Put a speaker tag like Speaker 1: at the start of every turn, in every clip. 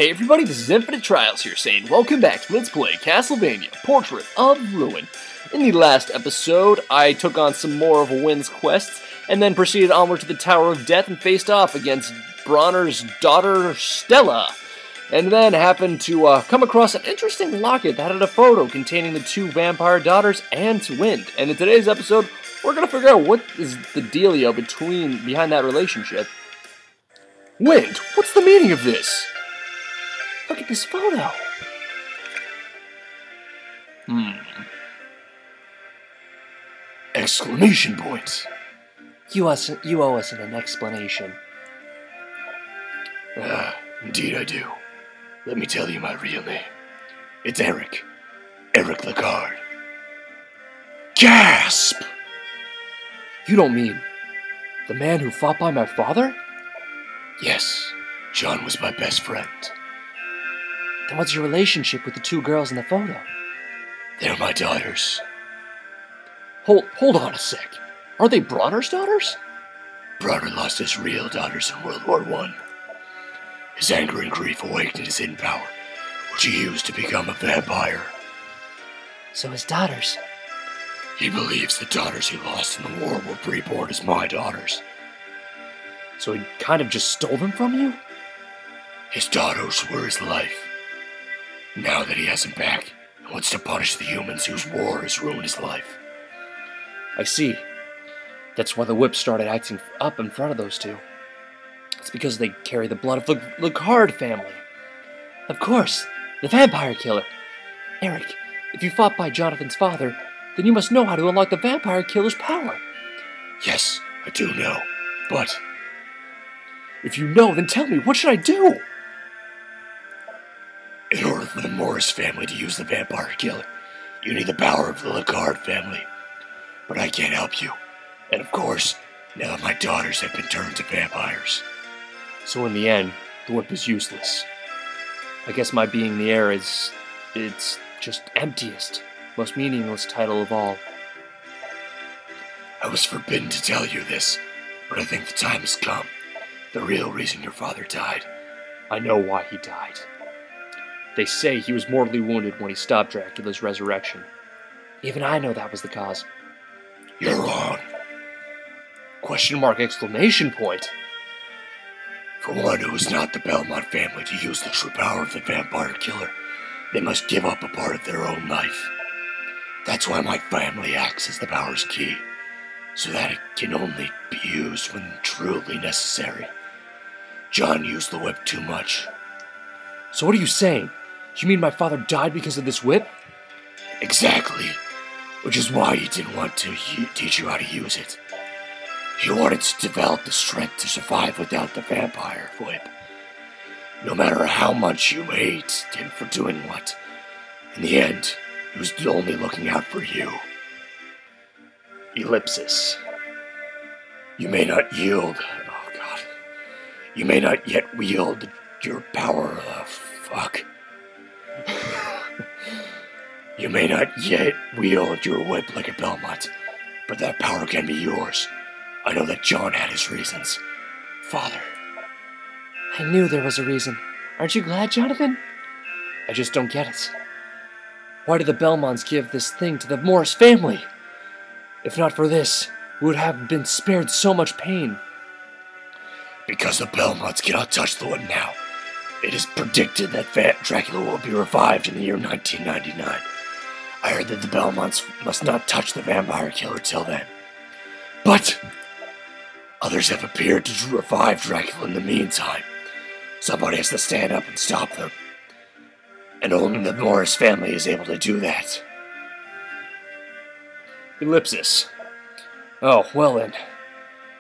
Speaker 1: Hey everybody, this is Infinite Trials here saying welcome back to Let's Play Castlevania, Portrait of Ruin. In the last episode, I took on some more of Wynn's quests, and then proceeded onward to the Tower of Death and faced off against Brauner's daughter, Stella. And then happened to come across an interesting locket that had a photo containing the two vampire daughters and Wynn. And in today's episode, we're going to figure out what is the dealio behind that relationship. Wynn, what's the meaning of this? Look at this photo. Exclamation point.
Speaker 2: You owe us an explanation.
Speaker 3: Indeed I do. Let me tell you my real name. It's Eric. Eric Lecard.
Speaker 1: Gasp! You don't mean the man who fought by my father?
Speaker 3: Yes, John was my best friend.
Speaker 2: Then what's your relationship with the two girls in the photo?
Speaker 3: They're my daughters.
Speaker 1: Hold on a sec. Are they Brauner's daughters?
Speaker 3: Brauner lost his real daughters in World War I. His anger and grief awakened his hidden power, which he used to become a vampire.
Speaker 2: So his daughters?
Speaker 3: He believes the daughters he lost in the war were reborn as my daughters.
Speaker 1: So he kind of just stole them from you?
Speaker 3: His daughters were his life. Now that he has them back, he wants to punish the humans whose war has ruined his life.
Speaker 1: I see. That's why the whip started acting up in front of those two. It's because they carry the blood of the Lecard family.
Speaker 2: Of course, the vampire killer. Eric, if you fought by Jonathan's father, then you must know how to unlock the vampire killer's power.
Speaker 3: Yes, I do know, but...
Speaker 1: If you know, then tell me, what should I do?
Speaker 3: In order for the Morris family to use the vampire killer, you need the power of the Lecard family. But I can't help you. And of course, now that my daughters have been turned to vampires.
Speaker 1: So in the end, the whip is useless. I guess my being the heir it's just emptiest, most meaningless title of all.
Speaker 3: I was forbidden to tell you this, but I think the time has come. The real reason your father died.
Speaker 1: I know why he died. They say he was mortally wounded when he stopped Dracula's resurrection.
Speaker 2: Even I know that was the cause.
Speaker 3: You're wrong.
Speaker 1: Question mark, exclamation point.
Speaker 3: For one who is not the Belmont family to use the true power of the vampire killer, they must give up a part of their own life. That's why my family acts as the power's key, so that it can only be used when truly necessary. John used the whip too much.
Speaker 1: So what are you saying? You mean my father died because of this whip?
Speaker 3: Exactly. Which is why he didn't want to teach you how to use it. He wanted to develop the strength to survive without the vampire whip. No matter how much you hate him for doing what, in the end, he was only looking out for you. Ellipsis. You may not yield. Oh god. You may not yet wield your power. Fuck. You may not yet wield your whip like a Belmont, but that power can be yours. I know that John had his reasons. Father.
Speaker 2: I knew there was a reason. Aren't you glad, Jonathan?
Speaker 1: I just don't get it. Why did the Belmonts give this thing to the Morris family? If not for this, we would have been spared so much pain.
Speaker 3: Because the Belmonts cannot touch the whip now. It is predicted that Dracula will be revived in the year 1999. I heard that the Belmonts must not touch the vampire killer till then. But others have appeared to revive Dracula in the meantime. Somebody has to stand up and stop them. And only the Morris family is able to do that.
Speaker 1: Ellipsis. Oh, well then.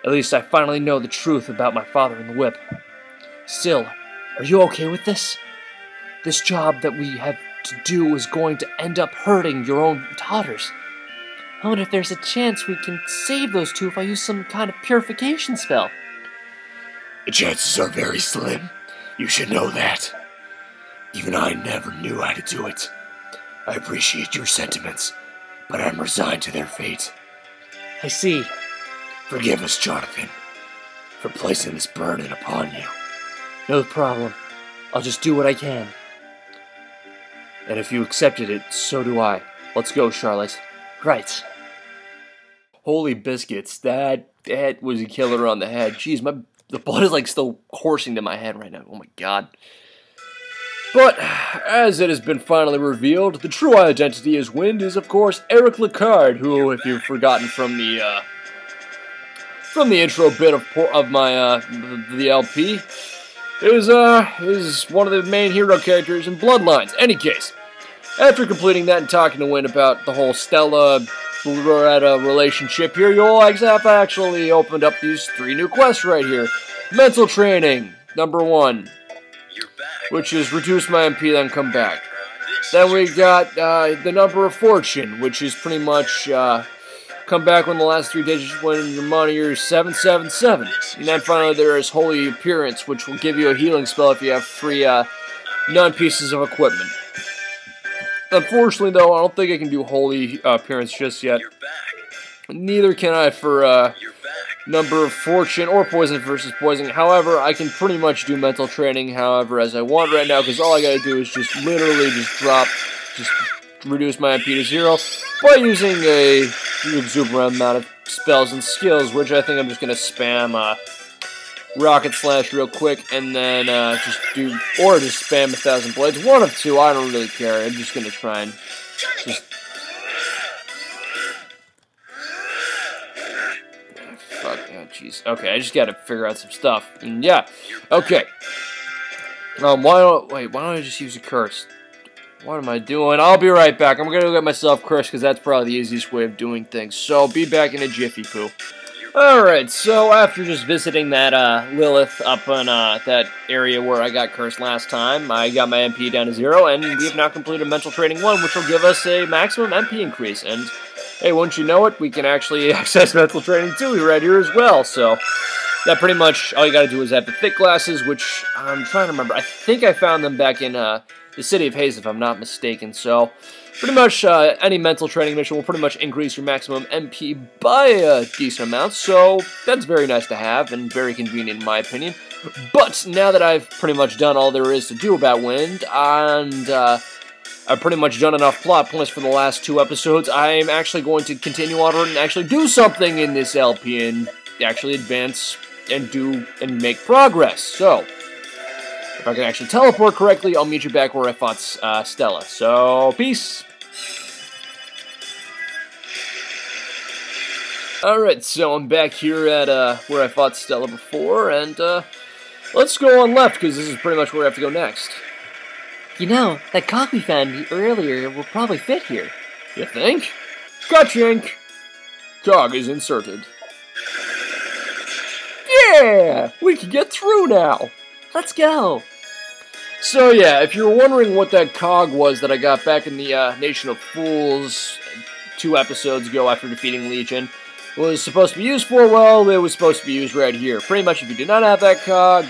Speaker 1: At least I finally know the truth about my father and the whip. Still, are you okay with this? This job that we have to do is going to end up hurting your own daughters.
Speaker 2: I wonder if there's a chance we can save those two if I use some kind of purification spell.
Speaker 3: The chances are very slim. You should know that. Even I never knew how to do it. I appreciate your sentiments, but I'm resigned to their fate.
Speaker 2: I see.
Speaker 3: Forgive us, Jonathan, for placing this burden upon you.
Speaker 2: No problem. I'll just do what I can.
Speaker 1: And if you accepted it, so do I. Let's go, Charlotte.
Speaker 2: Right.
Speaker 1: Holy biscuits, that was a killer on the head. Jeez, the blood is like still coursing to my head right now. Oh my god. But, as it has been finally revealed, the true identity as Wind is, of course, Eric Lecard, who, if you've forgotten from the intro bit of my the LP, is one of the main hero characters in Bloodlines. Any case, after completing that and talking to Wind about the whole Stella Loretta relationship here, you'll have actually opened up these 3 new quests right here. Mental Training, number 1. Which is reduce my MP, then come back. Then we got the Number of Fortune, which is pretty much come back when the last 3 digits when your money is 777. And then finally there is Holy Appearance, which will give you a healing spell if you have 3 non-pieces of equipment. Unfortunately, though, I don't think I can do Holy Appearance just yet. Neither can I for Number of Fortune or Poison versus Poison. However, I can pretty much do Mental Training however as I want right now, because all I gotta do is just literally just reduce my MP to 0 by using a exuberant amount of spells and skills, which I think I'm just gonna spam Rocket Slash real quick, and then just spam 1,000 Blades. One of 2, I don't really care. I'm just gonna try and just... Fuck, oh jeez. Okay, I just gotta figure out some stuff. And yeah, okay. Why don't I just use a curse? What am I doing? I'll be right back. I'm gonna go get myself cursed, because that's probably the easiest way of doing things. So, be back in a jiffy, poo. Alright, so after just visiting that Lilith up in that area where I got cursed last time, I got my MP down to 0, and we have now completed Mental Training 1, which will give us a maximum MP increase. And hey, once you know it, we can actually access Mental Training 2 right here as well. So that pretty much all you gotta do is have the thick glasses, which I'm trying to remember. I think I found them back in the City of Haze, if I'm not mistaken. So pretty much any Mental Training mission will pretty much increase your maximum MP by a decent amount. So that's very nice to have and very convenient in my opinion. But now that I've pretty much done all there is to do about Wind, and I've pretty much done enough plot points for the last 2 episodes, I'm actually going to continue on and actually do something in this LP and actually advance and make progress. So, if I can actually teleport correctly, I'll meet you back where I fought Stella. So, peace! Alright, so I'm back here at where I fought Stella before, and let's go on left, because this is pretty much where I have to go next.
Speaker 2: You know, that cog we found earlier will probably fit here.
Speaker 1: You think? Ka-chink! Cog is inserted. Yeah! We can get through now!
Speaker 2: Let's go!
Speaker 1: So yeah, if you're wondering what that cog was that I got back in the Nation of Fools 2 episodes ago after defeating Legion, was supposed to be used for, well, it was supposed to be used right here. Pretty much if you did not have that cog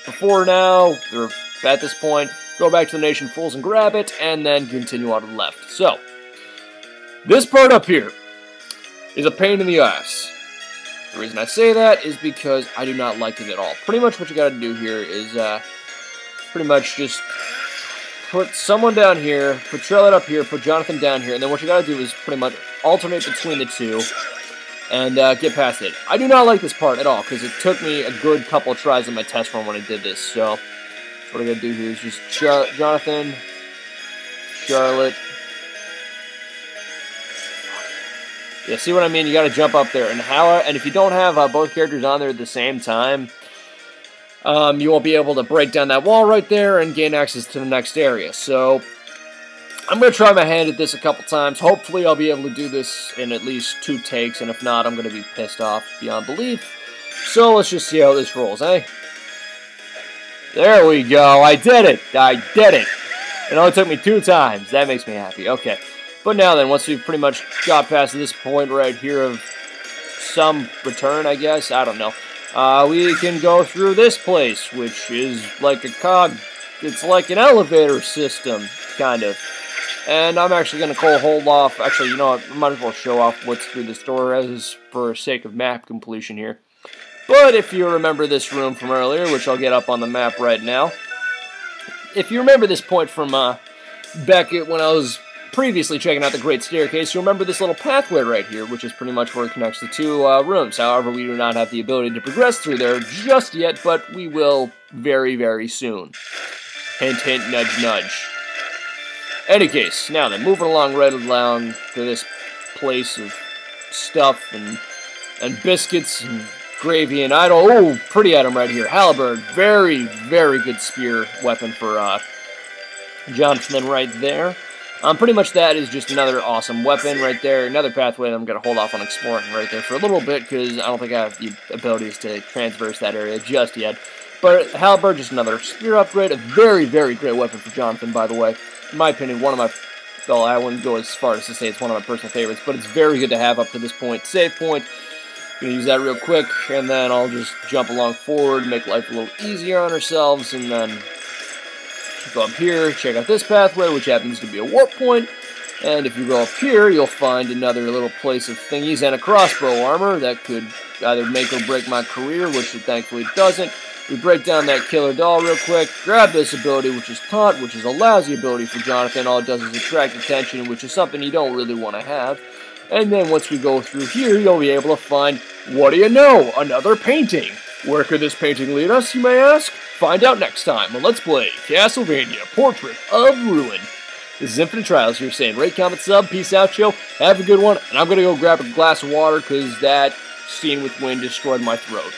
Speaker 1: before now, or at this point, go back to the Nation of Fools and grab it, and then continue on to the left. So, this part up here is a pain in the ass. The reason I say that is because I do not like it at all. Pretty much what you gotta do here is, pretty much just put someone down here, put Charlotte up here, put Jonathan down here, and then what you gotta do is pretty much alternate between the 2 and get past it. I do not like this part at all, because it took me a good couple of tries on my test run when I did this, so what I gotta do here is just Jonathan, Charlotte. Yeah, see what I mean? You gotta jump up there, and if you don't have both characters on there at the same time, you won't be able to break down that wall right there and gain access to the next area. So, I'm going to try my hand at this a couple times. Hopefully, I'll be able to do this in at least 2 takes, and if not, I'm going to be pissed off beyond belief. So, let's just see how this rolls, eh? There we go. I did it. I did it. It only took me 2 times. That makes me happy. Okay. But now then, once we've pretty much got past this point right here of some return, I guess, I don't know. We can go through this place, which is like a cog. It's like an elevator system, kind of. And I'm actually going to hold off. Actually, you know what? I might as well show off what's through this door as for sake of map completion here. But if you remember this room from earlier, which I'll get up on the map right now, if you remember this point from back when I was previously checking out the Great Staircase, you remember this little pathway right here, which is pretty much where it connects the two rooms. However, we do not have the ability to progress through there just yet, but we will very, very soon. Hint, hint, nudge, nudge. Any case, now then, moving along right along to this place of stuff and biscuits and gravy and idol. Oh, pretty item right here. Halberd, very, very good spear weapon for Jonathan right there. Pretty much that is just another awesome weapon right there. Another pathway that I'm going to hold off on exploring right there for a little bit because I don't think I have the abilities to transverse that area just yet. But halberd, just another spear upgrade. A very, very great weapon for Jonathan, by the way. In my opinion, one of my... Well, I wouldn't go as far as to say it's one of my personal favorites, but it's very good to have up to this point. Save point. Gonna use that real quick, and then I'll just jump along forward, make life a little easier on ourselves, and then go up here, check out this pathway, which happens to be a warp point. And if you go up here, you'll find another little place of thingies and a crossbow armor that could either make or break my career, which it thankfully doesn't. We break down that killer doll real quick, grab this ability, which is Taunt, which is a lousy ability for Jonathan. All it does is attract attention, which is something you don't really want to have. And then once we go through here, you'll be able to find, what do you know, another painting. Where could this painting lead us, you may ask? Find out next time on Let's Play Castlevania Portrait of Ruin. This is Infinite Trials here saying rate, comment, sub, peace out, show, have a good one, and I'm going to go grab a glass of water because that scene with Wind destroyed my throat.